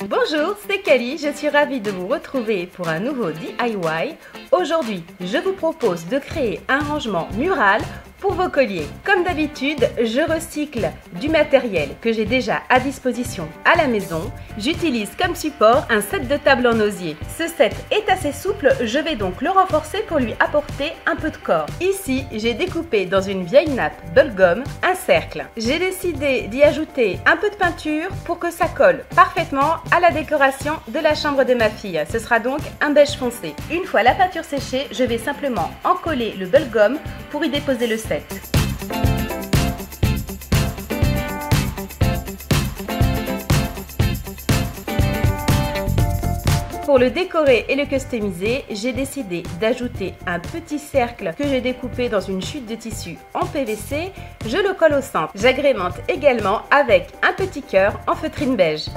Bonjour, c'est Kali, je suis ravie de vous retrouver pour un nouveau DIY. Aujourd'hui, je vous propose de créer un rangement mural pour vos colliers. Comme d'habitude, je recycle du matériel que j'ai déjà à disposition à la maison. J'utilise comme support un set de table en osier. Ce set est assez souple, je vais donc le renforcer pour lui apporter un peu de corps. Ici, j'ai découpé dans une vieille nappe Bubblegum un cercle. J'ai décidé d'y ajouter un peu de peinture pour que ça colle parfaitement à la décoration de la chambre de ma fille. Ce sera donc un beige foncé. Une fois la peinture séchée, je vais simplement encoller le Bubblegum pour y déposer le set. Pour le décorer et le customiser, j'ai décidé d'ajouter un petit cercle que j'ai découpé dans une chute de tissu en PVC. Je le colle au centre. J'agrémente également avec un petit cœur en feutrine beige.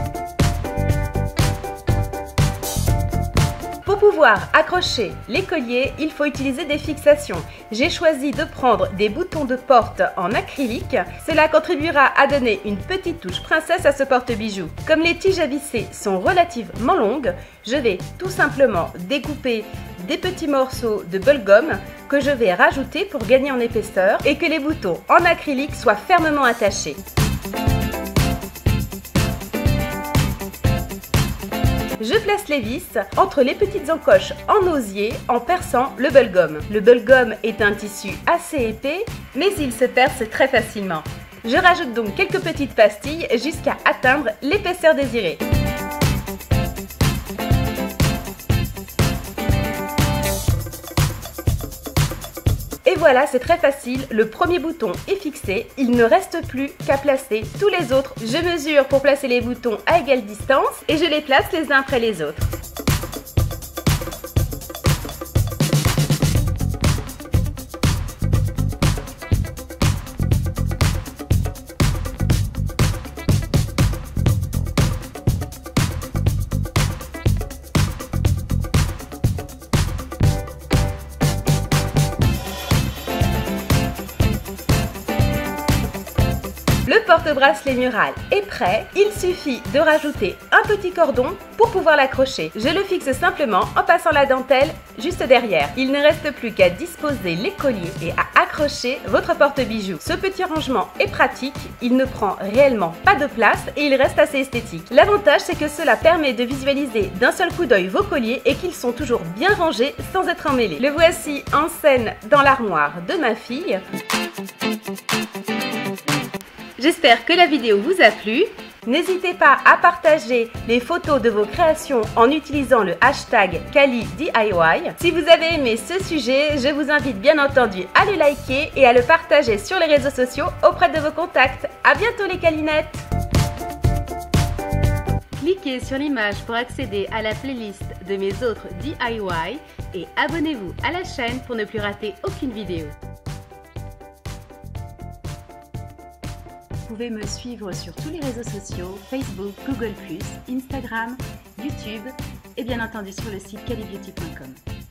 Pour pouvoir accrocher les colliers, il faut utiliser des fixations. J'ai choisi de prendre des boutons de porte en acrylique. Cela contribuera à donner une petite touche princesse à ce porte-bijoux. Comme les tiges à visser sont relativement longues, je vais tout simplement découper des petits morceaux de Bubblegum que je vais rajouter pour gagner en épaisseur et que les boutons en acrylique soient fermement attachés. Je place les vis entre les petites encoches en osier en perçant le Bubblegum. Le Bubblegum est un tissu assez épais, mais il se perce très facilement. Je rajoute donc quelques petites pastilles jusqu'à atteindre l'épaisseur désirée. Et voilà, c'est très facile, le premier bouton est fixé, il ne reste plus qu'à placer tous les autres. Je mesure pour placer les boutons à égale distance et je les place les uns après les autres. Le porte-bracelet mural est prêt, il suffit de rajouter un petit cordon pour pouvoir l'accrocher. Je le fixe simplement en passant la dentelle juste derrière. Il ne reste plus qu'à disposer les colliers et à accrocher votre porte-bijoux. Ce petit rangement est pratique, il ne prend réellement pas de place et il reste assez esthétique. L'avantage, c'est que cela permet de visualiser d'un seul coup d'œil vos colliers et qu'ils sont toujours bien rangés sans être emmêlés. Le voici en scène dans l'armoire de ma fille. J'espère que la vidéo vous a plu. N'hésitez pas à partager les photos de vos créations en utilisant le hashtag KaliDIY. Si vous avez aimé ce sujet, je vous invite bien entendu à le liker et à le partager sur les réseaux sociaux auprès de vos contacts. À bientôt les Kalinettes! Cliquez sur l'image pour accéder à la playlist de mes autres DIY et abonnez-vous à la chaîne pour ne plus rater aucune vidéo. Vous pouvez me suivre sur tous les réseaux sociaux, Facebook, Google+, Instagram, YouTube et bien entendu sur le site kalibeauty.com.